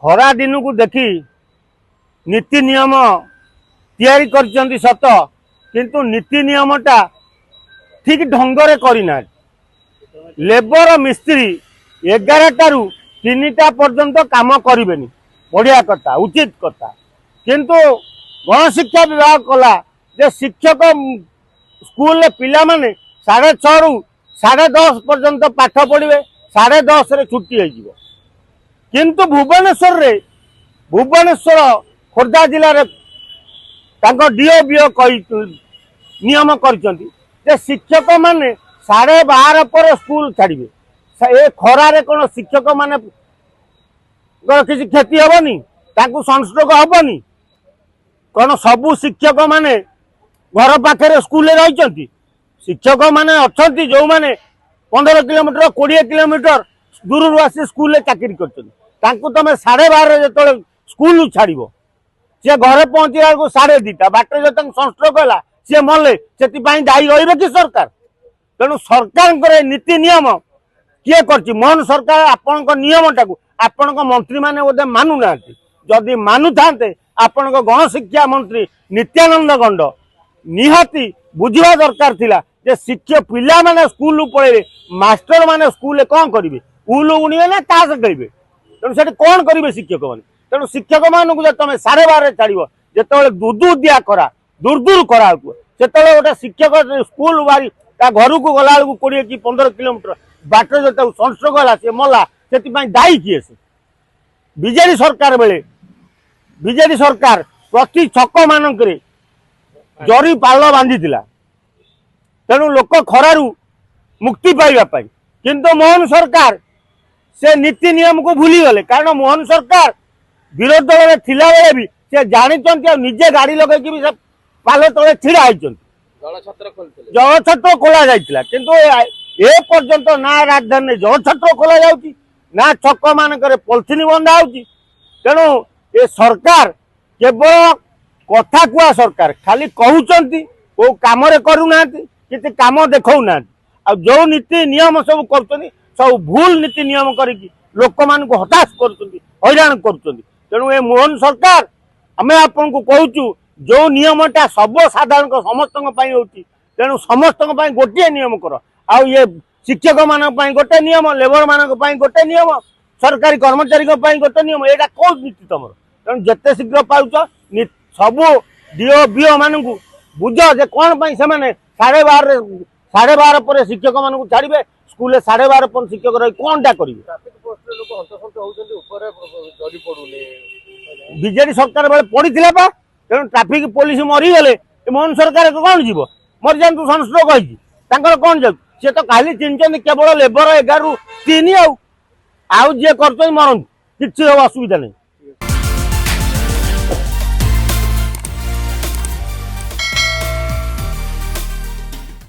खरा दिन को देखी नीति नियम तैयारी कर सत किंतु नीति नियमटा ठीक ढंगरे करना। लेबर मिस्त्री 11टारू 3टा पर्यंत काम करें बढ़िया कथा उचित कथा किंतु गणशिक्षा विभाग कला जे शिक्षक स्कूल पिला माने 6:30 रू 10:30 पर्यंत पाठ पढ़े 10:30 रे छुट्टी हो किंतु भुवनेश्वर खोर्धा जिले में डीओ बीओ नियम कर शिक्षक माने 12:30 पर स्कूल छाड़े। ए खरारे कौन शिक्षक माने किसी क्षति हेनी सनस्ट्रोक हेनी कौन सबू शिक्षक माने घर पाखे स्कूल रही शिक्षक माने अच्छा जो माने 15 किलोमीटर 20 किलोमीटर दूर आसी स्कूल चाकरी कर तुम 12:30 जो स्कूल छाड़ सी घरे पहुंचला बेलू 2:30 बाटर जो सनस्ट्रोक है सी मले से दायी रही कि सरकार। तेणु सरकार नीति नियम किए कर मोहन सरकार आपण नियम टाक आपण मंत्री मैंने बोधे मानुना जदि मानु था आपण गणशिक्षा मंत्री नित्यानंद गंड निहाती बुझा दरकार थिला जे शिक्षक पिला माने स्कूल पड़े मास्टर माने स्कूल कौन करेंगे उलू उड़े ना ताश खेलेंगे तेणु से कौन करेंगे शिक्षक मैंने। तेणु शिक्षक मानू जब तुम 12:30 छाड़ जो दूर दिया करा दूर दूर करा से गोटे शिक्षक स्कूल बारी घर को गला 20 कि 15 किलोमीटर बाट जो सनस्ट्रोक है सी मला से दायी किए से बीजेडी सरकार बेले बीजेडी सरकार प्रति छक मानक जरी पाल बांधी तेणु लोक खरारू मुक्ति पाइबापी किंतु मोहन सरकार से नीति नियम को भूली गले कारण मोहन सरकार विरोध दल में थिला बेले भी से जानी निजे गाड़ी लगे भी पाल तले छिड़ा होती जल छत्र खोल जाता किंतु ए पर्यंत ना राजधानी जल छत्र खोल जाऊँगी ना छक मानक पॉलिथिन बंधा हो तेणु ए सरकार केवल कथा कुआ सरकार खाली कहते को कम करूना किसी कम देखना जो नीति नियम सब कर सब भूल नीति नियम करी लोक मान हताश करैराण करेणु ए मोहन सरकार आम आपन को कहूँ जो नियमटा सर्वसाधारण समस्त तेणु समस्त गोटे नियम कर आउ ये शिक्षक मान गोटे नियम लेबर मान गोटे नियम सरकारी कर्मचारी गोटे नियम यहाँ कौन नीति तुम तेणु जिते शीघ्र पाच सबू डीओ बीओ मान बुझ जे कौन से 12:30 पर शिक्षक मान छाड़े स्कूल 12:30 पर शिक्षक रही कौन टा करेंगे। बीजेडी सरकार बेले पड़ा पा तेणु ट्राफिक पुलिस मरीगले मोहन सरकार कौन जीव मरी जातु सनस्ट्रोक होती कौन जाऊ सी तो खाली चिन्ह केवल लेबर 11 रू 3 आउ जी कर मरतु किसी असुविधा नहीं।